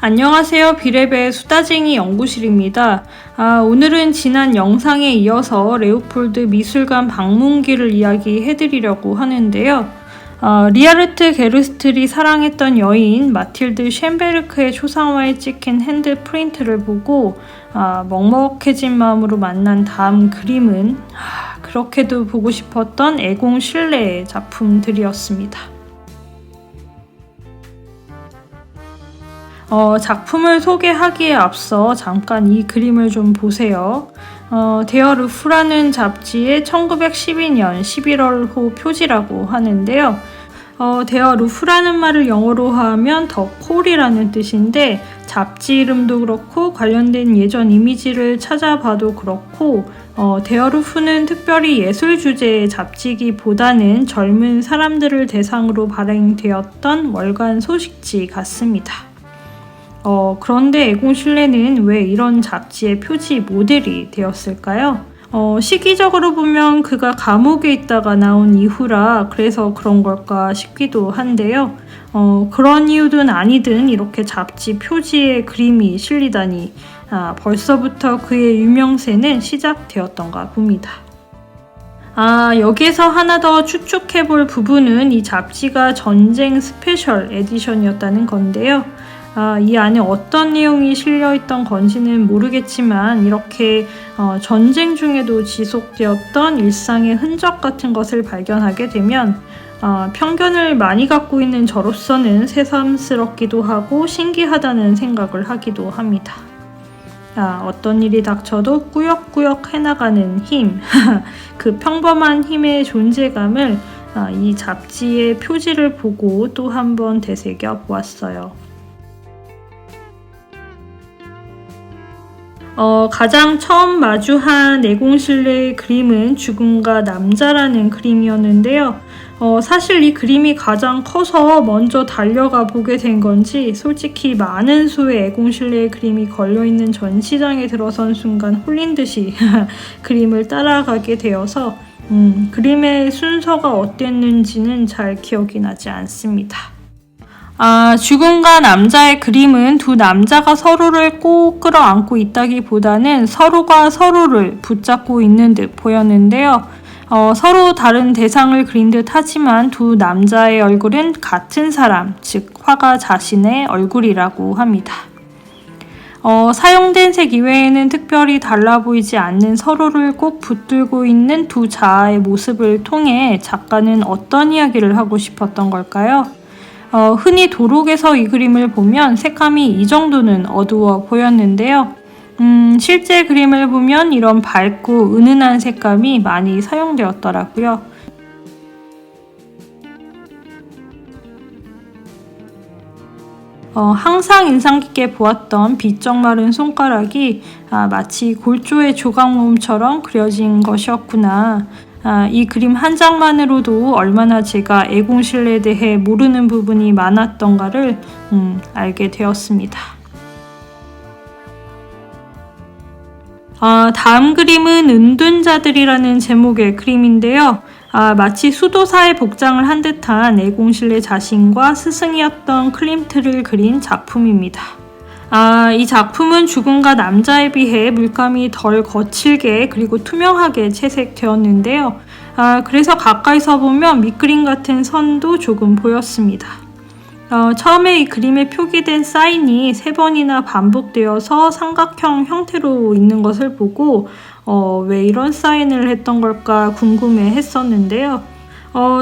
안녕하세요. 비랩의 수다쟁이 연구실입니다. 오늘은 지난 영상에 이어서 레오폴드 미술관 방문기를 이야기해드리려고 하는데요. 리하르트 게르스틀이 사랑했던 여인 마틸드 쉔베르크의 초상화에 찍힌 핸드 프린트를 보고 먹먹해진 마음으로 만난 다음 그림은 그렇게도 보고 싶었던 에공 실레의 작품들이었습니다. 작품을 소개하기에 앞서 잠깐 이 그림을 좀 보세요. 데어 루프라는 잡지의 1912년 11월호 표지라고 하는데요. 데어 루프라는 말을 영어로 하면 더 콜이라는 뜻인데 잡지 이름도 그렇고 관련된 예전 이미지를 찾아봐도 그렇고 데어 루프는 특별히 예술 주제의 잡지기보다는 젊은 사람들을 대상으로 발행되었던 월간 소식지 같습니다. 그런데 에공 실레는 왜 이런 잡지의 표지 모델이 되었을까요? 시기적으로 보면 그가 감옥에 있다가 나온 이후라 그래서 그런 걸까 싶기도 한데요. 그런 이유든 아니든 이렇게 잡지 표지에 그림이 실리다니 벌써부터 그의 유명세는 시작되었던가 봅니다. 여기에서 하나 더 추측해볼 부분은 이 잡지가 전쟁 스페셜 에디션이었다는 건데요. 이 안에 어떤 내용이 실려있던 건지는 모르겠지만 이렇게 전쟁 중에도 지속되었던 일상의 흔적 같은 것을 발견하게 되면 편견을 많이 갖고 있는 저로서는 새삼스럽기도 하고 신기하다는 생각을 하기도 합니다. 어떤 일이 닥쳐도 꾸역꾸역 해나가는 힘, 그 평범한 힘의 존재감을 이 잡지의 표지를 보고 또 한 번 되새겨 보았어요. 가장 처음 마주한 에공 실레의 그림은 죽음과 남자라는 그림이었는데요. 사실 이 그림이 가장 커서 먼저 달려가 보게 된 건지 솔직히 많은 수의 에공 실레의 그림이 걸려있는 전시장에 들어선 순간 홀린 듯이 그림을 따라가게 되어서 그림의 순서가 어땠는지는 잘 기억이 나지 않습니다. 죽음과 남자의 그림은 두 남자가 서로를 꼭 끌어안고 있다기보다는 서로가 서로를 붙잡고 있는 듯 보였는데요. 서로 다른 대상을 그린 듯 하지만 두 남자의 얼굴은 같은 사람, 즉 화가 자신의 얼굴이라고 합니다. 사용된 색 이외에는 특별히 달라 보이지 않는 서로를 꼭 붙들고 있는 두 자아의 모습을 통해 작가는 어떤 이야기를 하고 싶었던 걸까요? 흔히 도록에서 이 그림을 보면 색감이 이 정도는 어두워 보였는데요. 실제 그림을 보면 이런 밝고 은은한 색감이 많이 사용되었더라고요. 항상 인상 깊게 보았던 비쩍 마른 손가락이 마치 골조의 조각 모음처럼 그려진 것이었구나. 이 그림 한 장만으로도 얼마나 제가 에공 실레에 대해 모르는 부분이 많았던가를 알게 되었습니다. 다음 그림은 은둔자들이라는 제목의 그림인데요. 마치 수도사의 복장을 한 듯한 에공 실레 자신과 스승이었던 클림트를 그린 작품입니다. 이 작품은 죽음과 남자에 비해 물감이 덜 거칠게 그리고 투명하게 채색되었는데요. 그래서 가까이서 보면 밑그림 같은 선도 조금 보였습니다. 처음에 이 그림에 표기된 사인이 3번이나 반복되어서 삼각형 형태로 있는 것을 보고 왜 이런 사인을 했던 걸까 궁금해 했었는데요.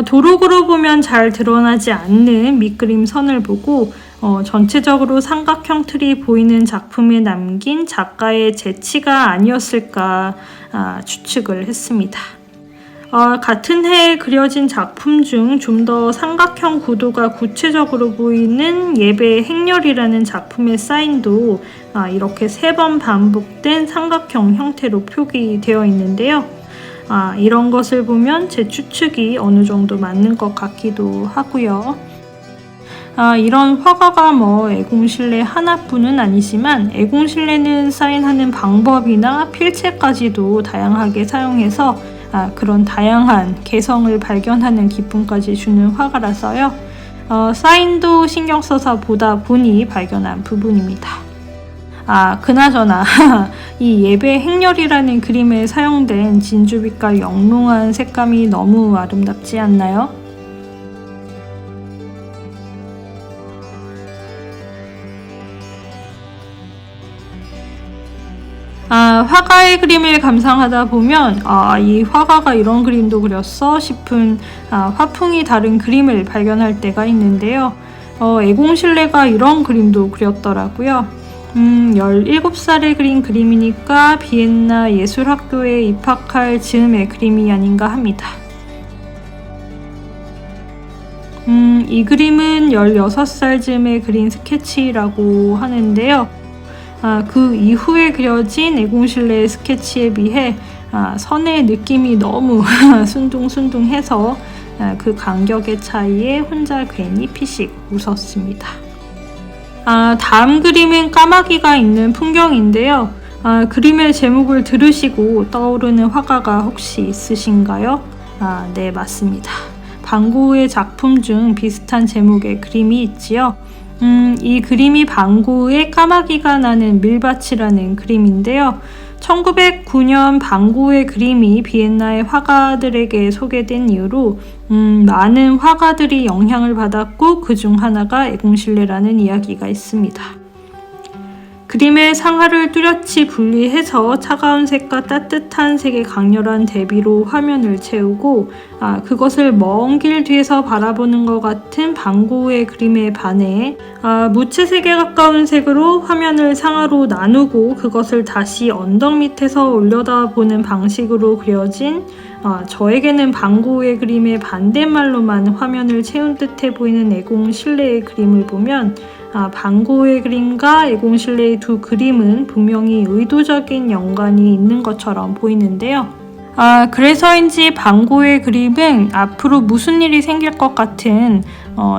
도록으로 보면 잘 드러나지 않는 밑그림 선을 보고 전체적으로 삼각형 틀이 보이는 작품에 남긴 작가의 재치가 아니었을까 추측을 했습니다. 같은 해에 그려진 작품 중 좀 더 삼각형 구도가 구체적으로 보이는 예배의 행렬이라는 작품의 사인도 이렇게 3번 반복된 삼각형 형태로 표기되어 있는데요. 이런 것을 보면 제 추측이 어느 정도 맞는 것 같기도 하고요. 이런 화가가 에공 실레 하나뿐은 아니지만 에공 실레는 사인하는 방법이나 필체까지도 다양하게 사용해서 그런 다양한 개성을 발견하는 기쁨까지 주는 화가라서요. 사인도 신경 써서 보다 보니 발견한 부분입니다. 그나저나 이 예배 행렬이라는 그림에 사용된 진주빛깔 영롱한 색감이 너무 아름답지 않나요? 화가의 그림을 감상하다 보면 이 화가가 이런 그림도 그렸어 싶은 화풍이 다른 그림을 발견할 때가 있는데요. 애공실레가 이런 그림도 그렸더라고요. 17살에 그린 그림이니까 비엔나 예술학교에 입학할 즈음의 그림이 아닌가 합니다. 이 그림은 16살 즈음에 그린 스케치라고 하는데요. 그 이후에 그려진 애공실레의 스케치에 비해 선의 느낌이 너무 순둥순둥해서 그 간격의 차이에 혼자 괜히 피식 웃었습니다. 다음 그림은 까마귀가 있는 풍경인데요. 그림의 제목을 들으시고 떠오르는 화가가 혹시 있으신가요? 네, 맞습니다. 방고우의 작품 중 비슷한 제목의 그림이 있지요. 이 그림이 방고우의 까마귀가 나는 밀밭이라는 그림인데요. 1909년 방고우의 그림이 비엔나의 화가들에게 소개된 이후로 많은 화가들이 영향을 받았고 그 중 하나가 애공실레라는 이야기가 있습니다. 그림의 상하를 뚜렷이 분리해서 차가운 색과 따뜻한 색의 강렬한 대비로 화면을 채우고 그것을 먼 길 뒤에서 바라보는 것 같은 방고우의 그림에 반해 무채색에 가까운 색으로 화면을 상하로 나누고 그것을 다시 언덕 밑에서 올려다보는 방식으로 그려진 저에게는 방고우의 그림의 반대말로만 화면을 채운 듯해 보이는 애공실레의 그림을 보면 방고우의 그림과 애공실레의 두 그림은 분명히 의도적인 연관이 있는 것처럼 보이는데요. 그래서인지 방고우의 그림은 앞으로 무슨 일이 생길 것 같은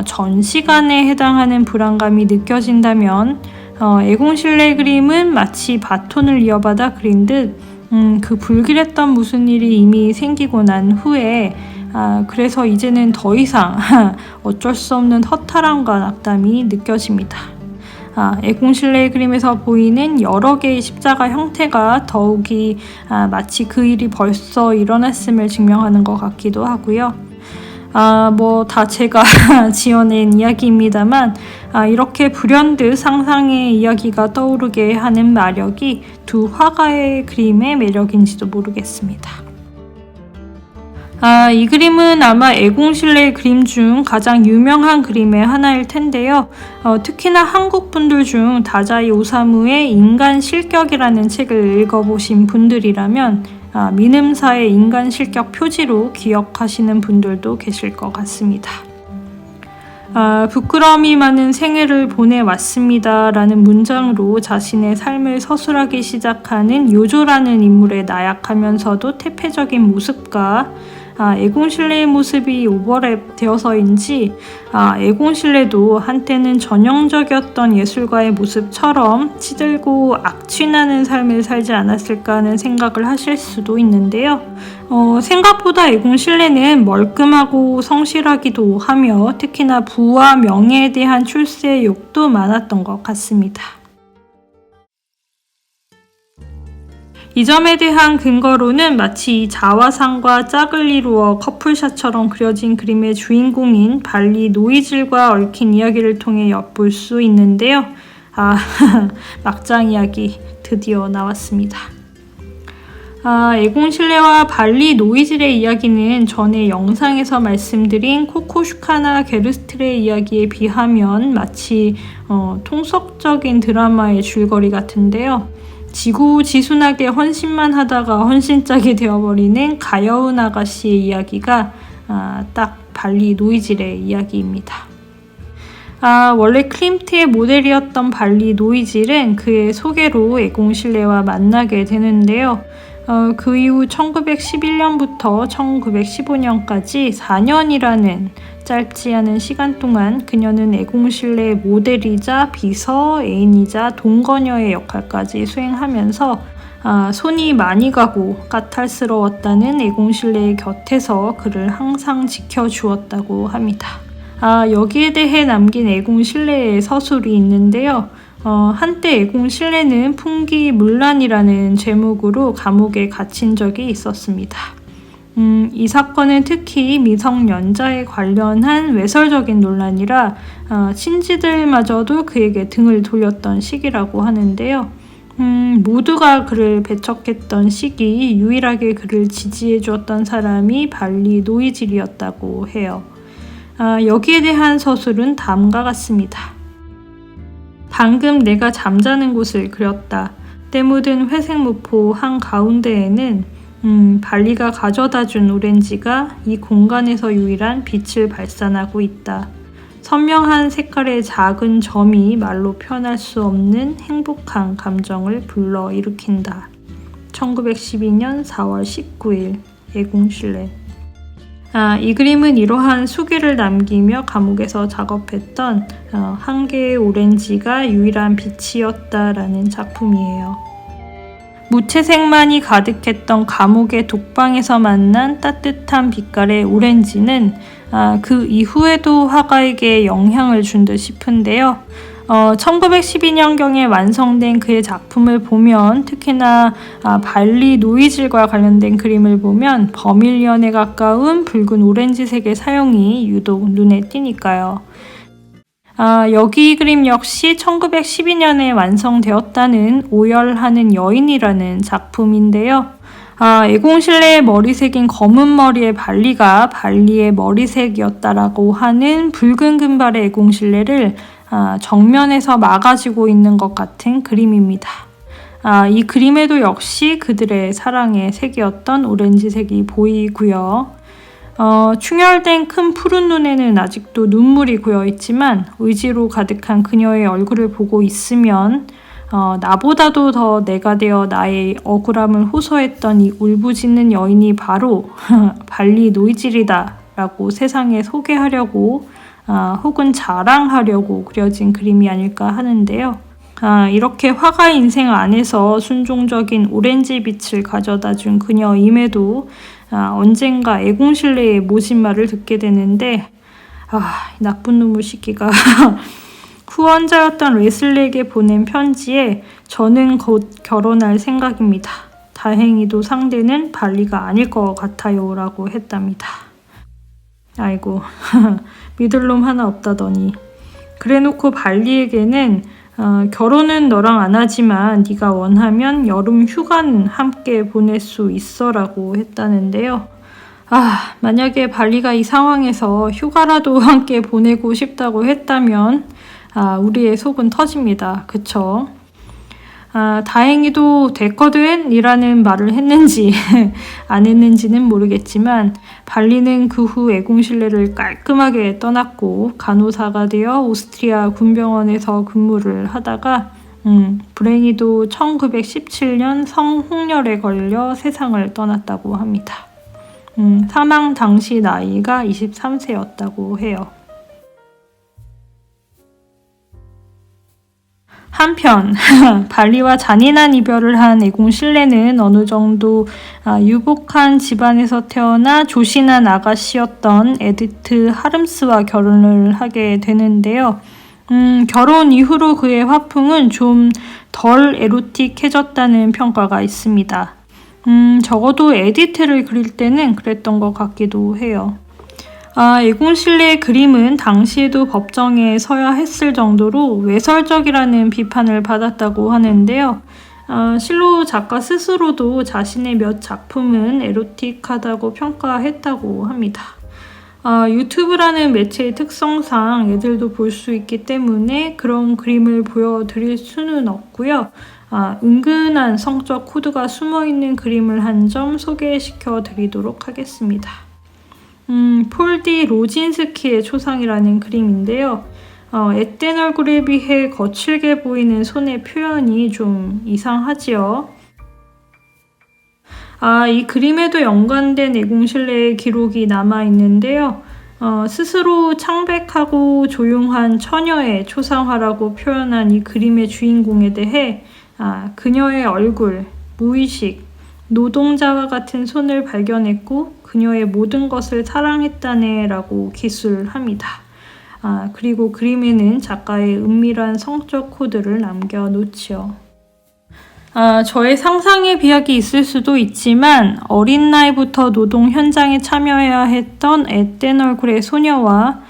전시관에 해당하는 불안감이 느껴진다면 애공실레의 그림은 마치 바톤을 이어받아 그린 듯 그 불길했던 무슨 일이 이미 생기고 난 후에 그래서 이제는 더 이상 어쩔 수 없는 허탈함과 낙담이 느껴집니다. 애공실레의 그림에서 보이는 여러 개의 십자가 형태가 더욱이 마치 그 일이 벌써 일어났음을 증명하는 것 같기도 하고요. 다 제가 지어낸 이야기입니다만 이렇게 불현듯 상상의 이야기가 떠오르게 하는 마력이 두 화가의 그림의 매력인지도 모르겠습니다. 이 그림은 아마 애공실레의 그림 중 가장 유명한 그림의 하나일 텐데요. 특히나 한국 분들 중 다자이 오사무의 인간 실격이라는 책을 읽어보신 분들이라면 민음사의 인간 실격 표지로 기억하시는 분들도 계실 것 같습니다. 부끄러움이 많은 생애를 보내왔습니다 라는 문장으로 자신의 삶을 서술하기 시작하는 요조라는 인물의 나약하면서도 태폐적인 모습과 애공실레의 모습이 오버랩 되어서인지 애공실레도 한때는 전형적이었던 예술가의 모습처럼 치들고 악취나는 삶을 살지 않았을까 하는 생각을 하실 수도 있는데요. 생각보다 애공실레는 멀끔하고 성실하기도 하며 특히나 부와 명예에 대한 출세의 욕도 많았던 것 같습니다. 이 점에 대한 근거로는 마치 이 자화상과 짝을 이루어 커플샷처럼 그려진 그림의 주인공인 발리 노이즐과 얽힌 이야기를 통해 엿볼 수 있는데요. 막장 이야기 드디어 나왔습니다. 애공실레와 발리 노이즐의 이야기는 전에 영상에서 말씀드린 코코슈카나 게르스트의 이야기에 비하면 마치 통속적인 드라마의 줄거리 같은데요. 지구지순하게 헌신만 하다가 헌신짝이 되어버리는 가여운 아가씨의 이야기가 딱 발리 노이즐의 이야기입니다. 원래 클림트의 모델이었던 발리 노이즐은 그의 소개로 애공실레와 만나게 되는데요. 그 이후 1911년부터 1915년까지 4년이라는 짧지 않은 시간 동안 그녀는 애공실레의 모델이자 비서, 애인이자 동거녀의 역할까지 수행하면서 손이 많이 가고 까탈스러웠다는 애공실레의 곁에서 그를 항상 지켜주었다고 합니다. 여기에 대해 남긴 애공 신뢰의 서술이 있는데요. 한때 애공 신뢰는 풍기문란이라는 제목으로 감옥에 갇힌 적이 있었습니다. 이 사건은 특히 미성년자에 관련한 외설적인 논란이라 친지들마저도 그에게 등을 돌렸던 시기라고 하는데요. 모두가 그를 배척했던 시기 유일하게 그를 지지해 주었던 사람이 발리 노이질이었다고 해요. 여기에 대한 서술은 다음과 같습니다. 방금 내가 잠자는 곳을 그렸다. 때 묻은 회색 무포 한가운데에는 발리가 가져다준 오렌지가 이 공간에서 유일한 빛을 발산하고 있다. 선명한 색깔의 작은 점이 말로 표현할 수 없는 행복한 감정을 불러일으킨다. 1912년 4월 19일 애공 신뢰. 이 그림은 이러한 수기를 남기며 감옥에서 작업했던 한 개의 오렌지가 유일한 빛이었다라는 작품이에요. 무채색만이 가득했던 감옥의 독방에서 만난 따뜻한 빛깔의 오렌지는 그 이후에도 화가에게 영향을 준 듯 싶은데요. 1912년경에 완성된 그의 작품을 보면 특히나 발리 노이질과 관련된 그림을 보면 버밀리언에 가까운 붉은 오렌지색의 사용이 유독 눈에 띄니까요. 여기 이 그림 역시 1912년에 완성되었다는 오열하는 여인이라는 작품인데요. 애공 신뢰의 머리색인 검은 머리의 발리가 발리의 머리색이었다라고 하는 붉은 금발의 애공 신뢰를 정면에서 막아지고 있는 것 같은 그림입니다. 이 그림에도 역시 그들의 사랑의 색이었던 오렌지색이 보이고요. 충혈된 큰 푸른 눈에는 아직도 눈물이 고여 있지만 의지로 가득한 그녀의 얼굴을 보고 있으면 나보다도 더 내가 되어 나의 억울함을 호소했던 이 울부짖는 여인이 바로 발리 노이질이다 라고 세상에 소개하려고 혹은 자랑하려고 그려진 그림이 아닐까 하는데요. 이렇게 화가의 인생 안에서 순종적인 오렌지 빛을 가져다 준 그녀임에도 언젠가 애공 신뢰의 모진 말을 듣게 되는데 나쁜 놈의 시기가 후원자였던 레슬리에게 보낸 편지에 저는 곧 결혼할 생각입니다. 다행히도 상대는 발리가 아닐 것 같아요 라고 했답니다. 아이고 믿을 놈 하나 없다더니. 그래놓고 발리에게는 결혼은 너랑 안 하지만 네가 원하면 여름 휴가는 함께 보낼 수 있어 라고 했다는데요. 만약에 발리가 이 상황에서 휴가라도 함께 보내고 싶다고 했다면 우리의 속은 터집니다. 그쵸? 다행히도 됐거든 이라는 말을 했는지 안 했는지는 모르겠지만 발리는 그 후 애공 신뢰를 깔끔하게 떠났고 간호사가 되어 오스트리아 군병원에서 근무를 하다가 불행히도 1917년 성홍열에 걸려 세상을 떠났다고 합니다. 사망 당시 나이가 23세였다고 해요. 한편 발리와 잔인한 이별을 한 애공 신뢰는 어느 정도 유복한 집안에서 태어나 조신한 아가씨였던 에디트 하름스와 결혼을 하게 되는데요. 결혼 이후로 그의 화풍은 좀 덜 에로틱해졌다는 평가가 있습니다. 적어도 에디트를 그릴 때는 그랬던 것 같기도 해요. 애공 신뢰의 그림은 당시에도 법정에 서야 했을 정도로 외설적이라는 비판을 받았다고 하는데요. 실로 작가 스스로도 자신의 몇 작품은 에로틱하다고 평가했다고 합니다. 유튜브라는 매체의 특성상 애들도 볼 수 있기 때문에 그런 그림을 보여드릴 수는 없고요. 은근한 성적 코드가 숨어있는 그림을 한 점 소개시켜 드리도록 하겠습니다. 폴디 로진스키의 초상이라는 그림인데요. 앳된 얼굴에 비해 거칠게 보이는 손의 표현이 좀 이상하지요. 이 그림에도 연관된 애공 신뢰의 기록이 남아있는데요. 스스로 창백하고 조용한 처녀의 초상화라고 표현한 이 그림의 주인공에 대해 그녀의 얼굴, 무의식, 노동자와 같은 손을 발견했고 그녀의 모든 것을 사랑했다네 라고 기술합니다. 그리고 그림에는 작가의 은밀한 성적 코드를 남겨놓지요. 저의 상상의 비약이 있을 수도 있지만 어린 나이부터 노동 현장에 참여해야 했던 앳된 얼굴의 소녀와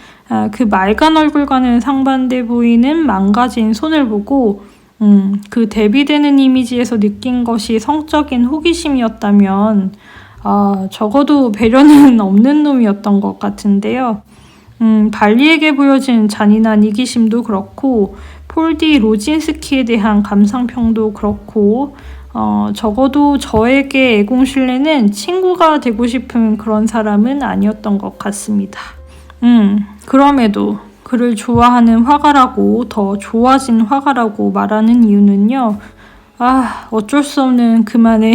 그 맑은 얼굴과는 상반돼 보이는 망가진 손을 보고 그 대비되는 이미지에서 느낀 것이 성적인 호기심이었다면 적어도 배려는 없는 놈이었던 것 같은데요. 발리에게 보여진 잔인한 이기심도 그렇고 폴디 로진스키에 대한 감상평도 그렇고 적어도 저에게 애공실레는 친구가 되고 싶은 그런 사람은 아니었던 것 같습니다. 그럼에도 그를 좋아하는 화가라고 더 좋아진 화가라고 말하는 이유는요. 어쩔 수 없는 그만의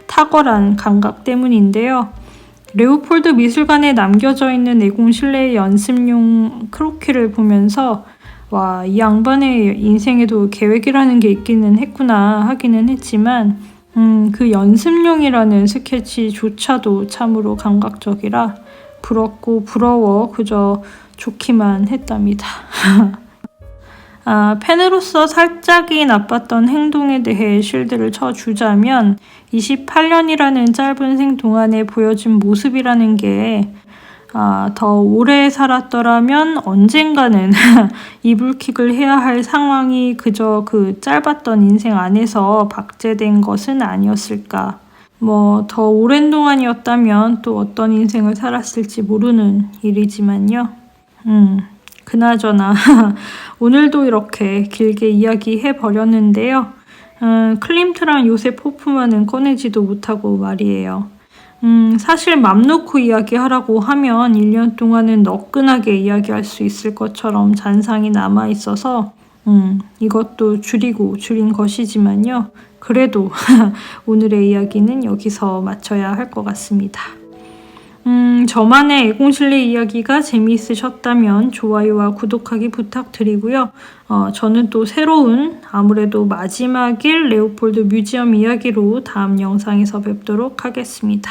탁월한 감각 때문인데요. 레오폴드 미술관에 남겨져 있는 애공실레의 연습용 크로키를 보면서 이 양반의 인생에도 계획이라는 게 있기는 했구나 하기는 했지만 그 연습용이라는 스케치조차도 참으로 감각적이라 부럽고 부러워 그저 좋기만 했답니다. 팬으로서 살짝이 나빴던 행동에 대해 쉴드를 쳐주자면 28년이라는 짧은 생 동안에 보여준 모습이라는 게 더 오래 살았더라면 언젠가는 이불킥을 해야 할 상황이 그저 그 짧았던 인생 안에서 박제된 것은 아니었을까. 더 오랜 동안이었다면 또 어떤 인생을 살았을지 모르는 일이지만요. 그나저나 오늘도 이렇게 길게 이야기해버렸는데요. 클림트랑 요셉 호프만은 꺼내지도 못하고 말이에요. 사실 맘 놓고 이야기하라고 하면 1년 동안은 너끈하게 이야기할 수 있을 것처럼 잔상이 남아있어서 이것도 줄인 것이지만요. 그래도 오늘의 이야기는 여기서 마쳐야 할 것 같습니다. 저만의 애공실레 이야기가 재미있으셨다면 좋아요와 구독하기 부탁드리고요. 저는 또 새로운 아무래도 마지막일 레오폴드 뮤지엄 이야기로 다음 영상에서 뵙도록 하겠습니다.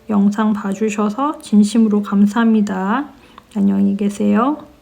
영상 봐주셔서 진심으로 감사합니다. 안녕히 계세요.